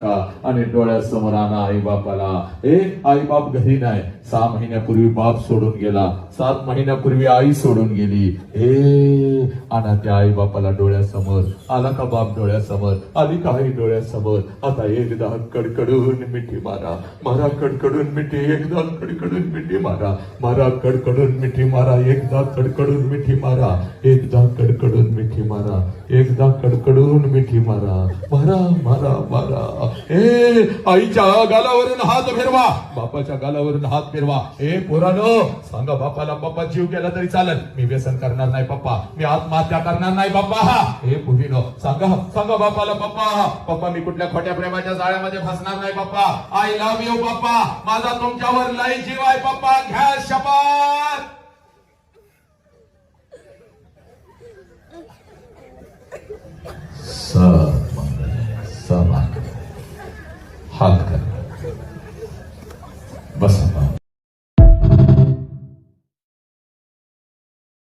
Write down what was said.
आणि डोळ्यासमोर आणा आई बापाला. आई बाप घरी नाही. 6 महिन्यापूर्वी बाप सोडून गेला, 7 महिन्यापूर्वी आई सोडून गेली. आणा त्या आई बापाला डोळ्यासमोर. आला का बाप डोळ्यासमोर? आली का आई डोळ्यासमोर? आता एकदा कडकडून मिठी मारा. मारा कडकडून मिठी, एकदा कडकडून मिठी मारा. मारा कडकडून मिठी मारा, एकदा कडकडून मिठी मारा. एकदा कडकडून मिठी मारा, एकदा कडकडून मिठी मारा. मारा मारा मारा. आईच्या गालावरून हात फिरवा, बापाच्या गालावरून हात फिरवा. पोरानो, सांगा बापाला, बाप्पा जीव गेला तरी चालेल, मी व्यसन करणार नाही पप्पा, मी आत्महत्या करणार नाही पप्पा. पुढीनो सांगा, सांगा बापाला, पप्पा पप्पा मी कुठल्या खोट्या प्रेमाच्या जाळ्यामध्ये फसणार नाही पप्पा. आय लव्ह यू पप्पा, माझा तुमच्यावर लई जीव आहे पप्पा, घ्या शपथ. हात कर, बसा.